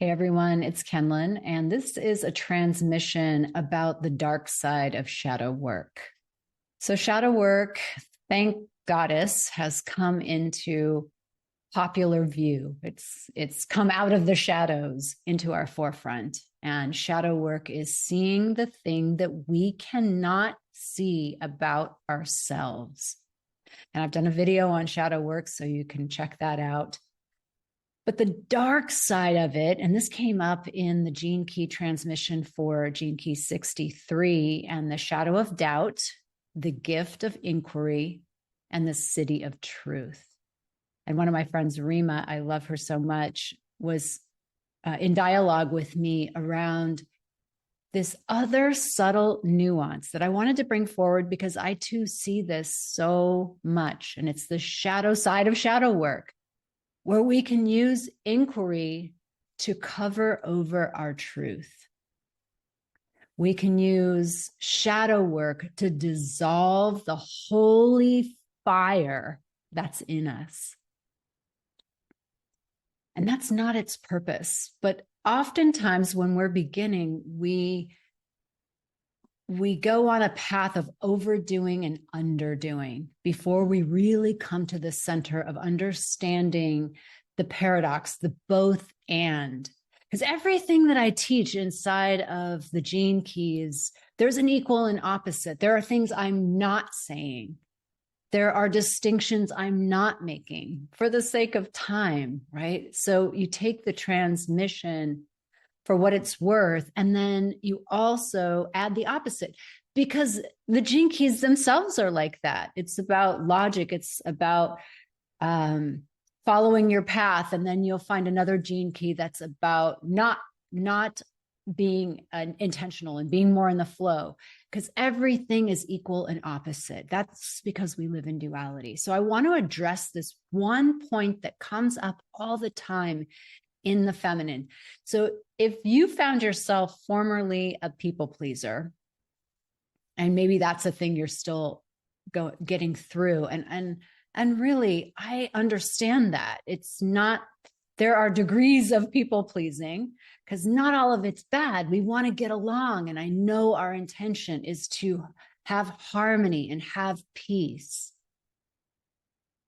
Hey everyone, it's Kenlyn, and this is a transmission about the dark side of shadow work. So, shadow work, thank Goddess, has come into popular view. It's come out of the shadows into our forefront. And shadow work is seeing the thing that we cannot see about ourselves. And I've done a video on shadow work, so you can check that out. But the dark side of it, and this came up in the Gene Key transmission for Gene Key 63, and the shadow of doubt, the gift of inquiry, and the city of truth. And one of my friends, Rima, I love her so much, was in dialogue with me around this other subtle nuance that I wanted to bring forward because I too see this so much. And it's the shadow side of shadow work, where we can use inquiry to cover over our truth. We can use shadow work to dissolve the holy fire that's in us. And that's not its purpose. But oftentimes when we're beginning, we go on a path of overdoing and underdoing before we really come to the center of understanding the paradox, the both and. Because everything that I teach inside of the gene keys, there's an equal and opposite. There are things I'm not saying. There are distinctions I'm not making for the sake of time, right? So you take the transmission for what it's worth. And then you also add the opposite, because the gene keys themselves are like that. It's about logic. It's about following your path. And then you'll find another gene key that's about not being intentional and being more in the flow, because everything is equal and opposite. That's because we live in duality. So I want to address this one point that comes up all the time in the feminine. So if you found yourself formerly a people pleaser, and maybe that's a thing you're still getting through, and really, I understand that it's not, there are degrees of people pleasing, because not all of it's bad. We want to get along. And I know our intention is to have harmony and have peace.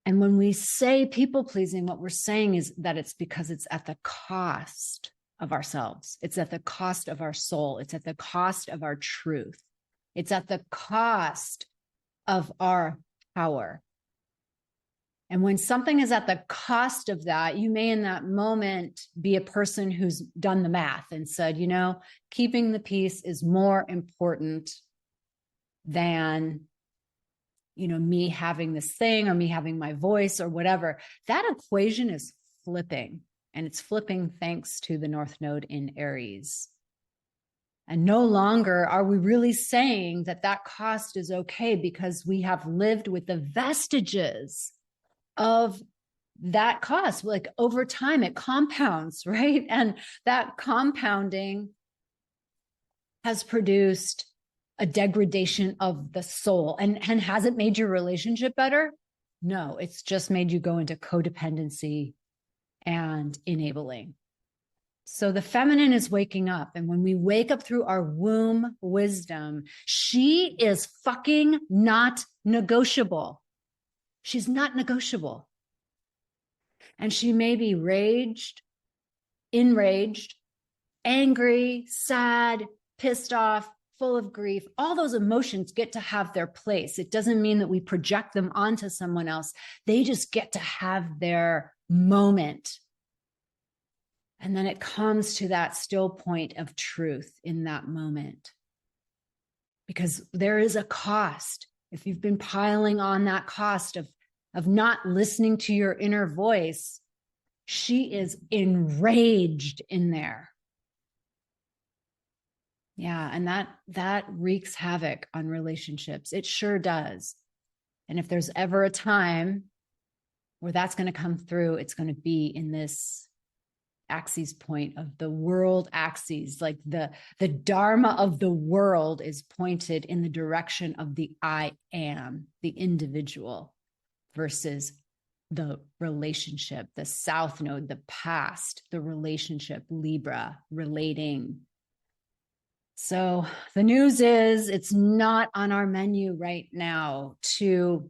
And when we say people pleasing, what we're saying is that it's because it's at the cost of ourselves. It's at the cost of our soul. It's at the cost of our truth. It's at the cost of our power. And when something is at the cost of that, you may in that moment be a person who's done the math and said, you know, keeping the peace is more important than, you know, me having this thing or me having my voice or whatever. That equation is flipping, and it's flipping thanks to the North Node in Aries. And no longer are we really saying that that cost is okay, because we have lived with the vestiges of that cost. Like over time, it compounds, right? And that compounding has produced a degradation of the soul. And has it made your relationship better? No, it's just made you go into codependency and enabling. So the feminine is waking up. And when we wake up through our womb wisdom, she is fucking not negotiable. She's not negotiable. And she may be enraged, angry, sad, pissed off, full of grief. All those emotions get to have their place. It doesn't mean that we project them onto someone else. They just get to have their moment. And then it comes to that still point of truth in that moment. Because there is a cost. If you've been piling on that cost of not listening to your inner voice, she is enraged in there. Yeah, and that wreaks havoc on relationships. It sure does. And if there's ever a time where that's going to come through, it's going to be in this axis point of the world axis. Like the dharma of the world is pointed in the direction of the I am, the individual, versus the relationship, the South Node, the past, the relationship, Libra, relating. So the news is it's not on our menu right now to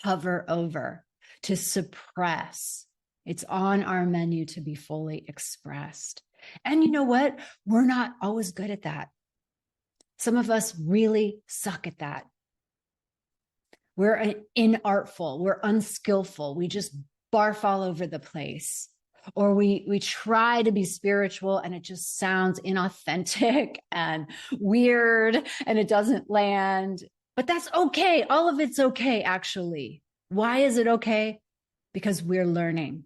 cover over, to suppress. It's on our menu to be fully expressed. And you know what? We're not always good at that. Some of us really suck at that. We're inartful, we're unskillful, we just barf all over the place. Or we try to be spiritual and it just sounds inauthentic and weird and it doesn't land. But that's okay. All of it's okay, actually. Why is it okay? Because we're learning.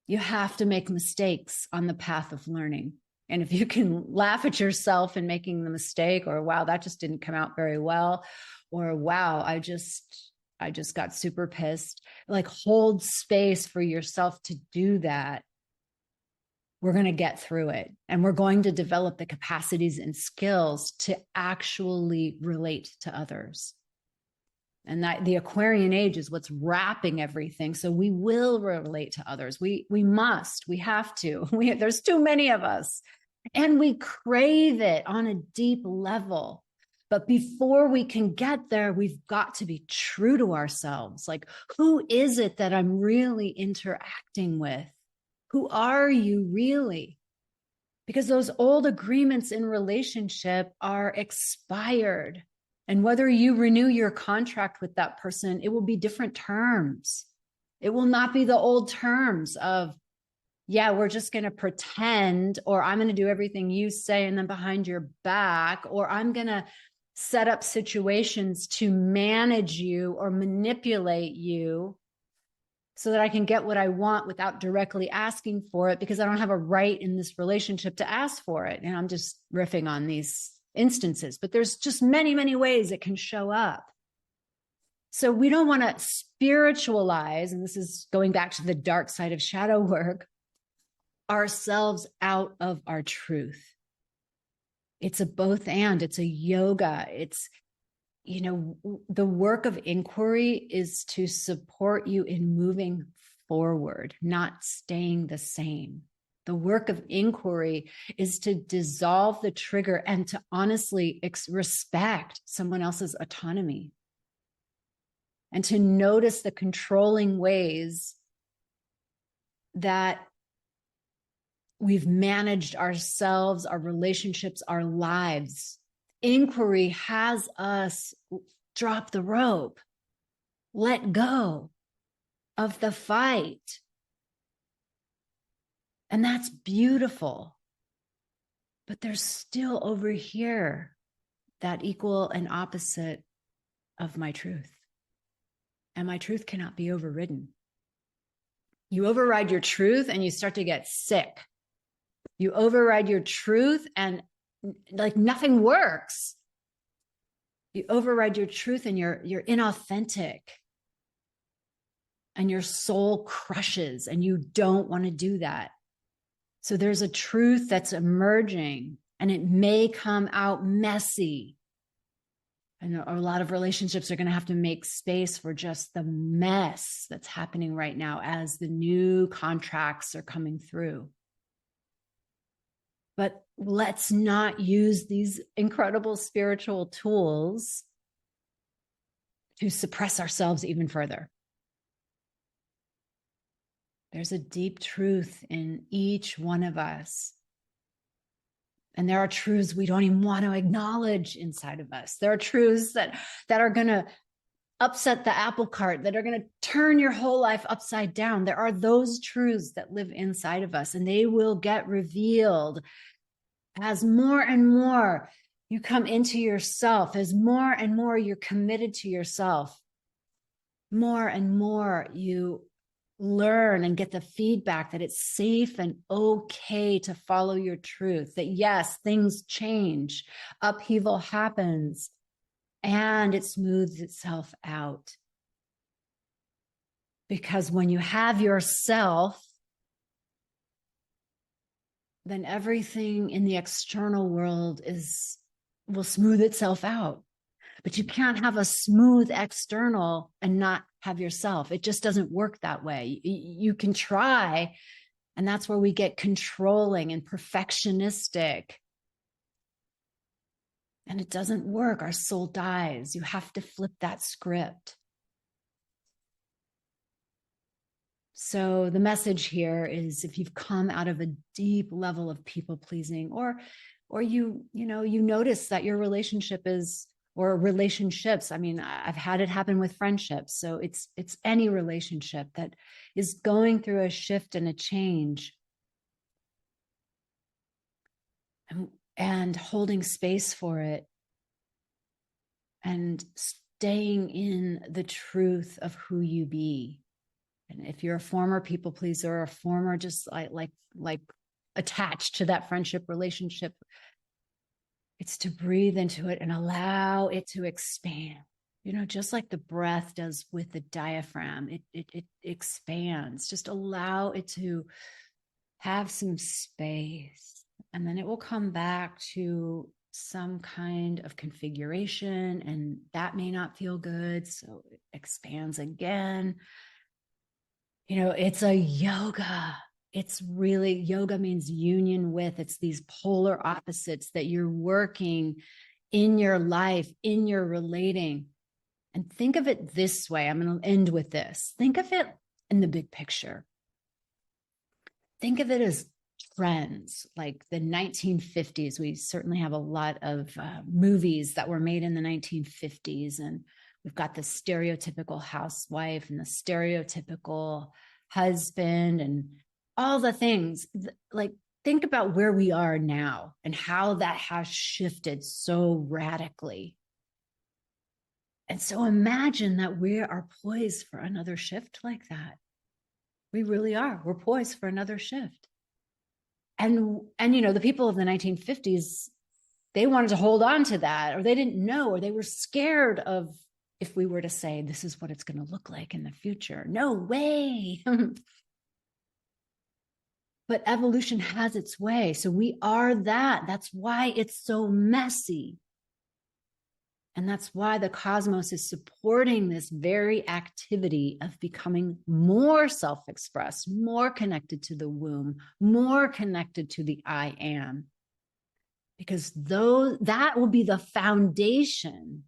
You have to make mistakes on the path of learning. And if you can laugh at yourself in making the mistake, or wow, that just didn't come out very well, or wow, I just got super pissed, like hold space for yourself to do that. We're going to get through it. And we're going to develop the capacities and skills to actually relate to others. And that the Aquarian age is what's wrapping everything. So we will relate to others. We must, we have to. There's too many of us. And we crave it on a deep level. But before we can get there, we've got to be true to ourselves. Like, who is it that I'm really interacting with? Who are you really? Because those old agreements in relationship are expired. And whether you renew your contract with that person, it will be different terms. It will not be the old terms of, yeah, we're just going to pretend, or I'm going to do everything you say and then behind your back, or I'm going to set up situations to manage you or manipulate you so that I can get what I want without directly asking for it, because I don't have a right in this relationship to ask for it. And I'm just riffing on these instances, but there's just many, many ways it can show up. So we don't want to spiritualize, and this is going back to the dark side of shadow work, ourselves out of our truth. It's a both and, it's a yoga. It's, you know, the work of inquiry is to support you in moving forward, not staying the same. The work of inquiry is to dissolve the trigger and to honestly respect someone else's autonomy and to notice the controlling ways that we've managed ourselves, our relationships, our lives. Inquiry has us drop the rope, let go of the fight. And that's beautiful. But there's still over here that equal and opposite of my truth. And my truth cannot be overridden. You override your truth and you start to get sick. You override your truth and like nothing works. You override your truth and you're inauthentic. And your soul crushes and you don't want to do that. So there's a truth that's emerging and it may come out messy. And a lot of relationships are going to have to make space for just the mess that's happening right now as the new contracts are coming through. But let's not use these incredible spiritual tools to suppress ourselves even further. There's a deep truth in each one of us. And there are truths we don't even want to acknowledge inside of us. There are truths that are going to upset the apple cart, that are going to turn your whole life upside down. There are those truths that live inside of us, and they will get revealed as more and more you come into yourself, as more and more you're committed to yourself, more and more you learn and get the feedback that it's safe and okay to follow your truth, that yes, things change, upheaval happens, and it smooths itself out. Because when you have yourself, then everything in the external world will smooth itself out. But you can't have a smooth external and not have yourself. It just doesn't work that way. You can try, and that's where we get controlling and perfectionistic. And it doesn't work. Our soul dies. You have to flip that script. So the message here is, if you've come out of a deep level of people pleasing, or you notice that your relationship is, or relationships, I mean, I've had it happen with friendships. So it's any relationship that is going through a shift and a change, and holding space for it, and staying in the truth of who you be. And if you're a former people pleaser, or a former just like attached to that friendship relationship, it's to breathe into it and allow it to expand. Just like the breath does with the diaphragm, it expands. Just allow it to have some space, and then it will come back to some kind of configuration, and that may not feel good, so it expands again. It's a yoga. It's really, yoga means union with. It's these polar opposites that you're working in your life, in your relating. And think of it this way. I'm going to end with this. Think of it in the big picture. Think of it as trends, like the 1950s. We certainly have a lot of movies that were made in the 1950s, and we've got the stereotypical housewife and the stereotypical husband and all the things. Like, think about where we are now and how that has shifted so radically. And so imagine that we are poised for another shift like that. We really are. We're poised for another shift. And the people of the 1950s, they wanted to hold on to that, or they didn't know, or they were scared of, if we were to say, this is what it's going to look like in the future. No way. But evolution has its way. So we are that. That's why it's so messy. And that's why the cosmos is supporting this very activity of becoming more self-expressed, more connected to the womb, more connected to the I am. Because that will be the foundation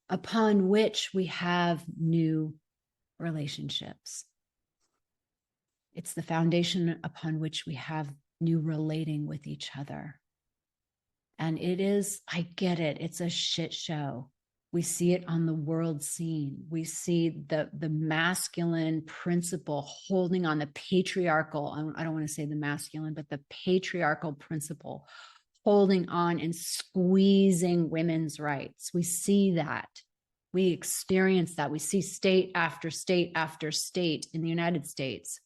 upon which we have new relationships. It's the foundation upon which we have new relating with each other. And it is, I get it, it's a shit show. We see it on the world scene. We see the masculine principle holding on, the patriarchal, I don't want to say the masculine, but the patriarchal principle holding on and squeezing women's rights. We see that. We experience that. We see state after state after state in the United States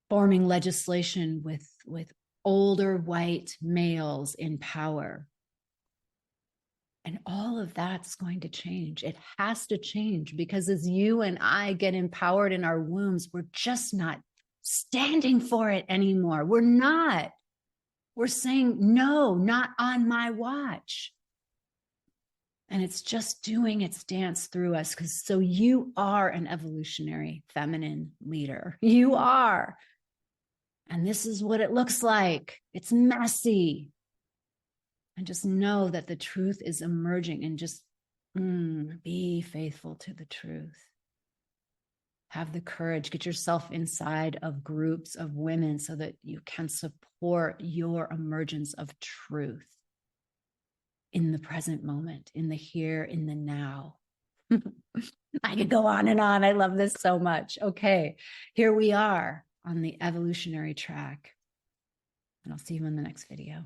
forming legislation with older white males in power. And all of that's going to change. It has to change, because as you and I get empowered in our wombs, we're just not standing for it anymore. We're not. We're saying, no, not on my watch. And it's just doing its dance through us, because so you are an evolutionary feminine leader. You are. And this is what it looks like. It's messy. And just know that the truth is emerging, and just be faithful to the truth. Have the courage, get yourself inside of groups of women so that you can support your emergence of truth in the present moment, in the here, in the now. I could go on and on. I love this so much. Okay, here we are on the evolutionary track. And I'll see you in the next video.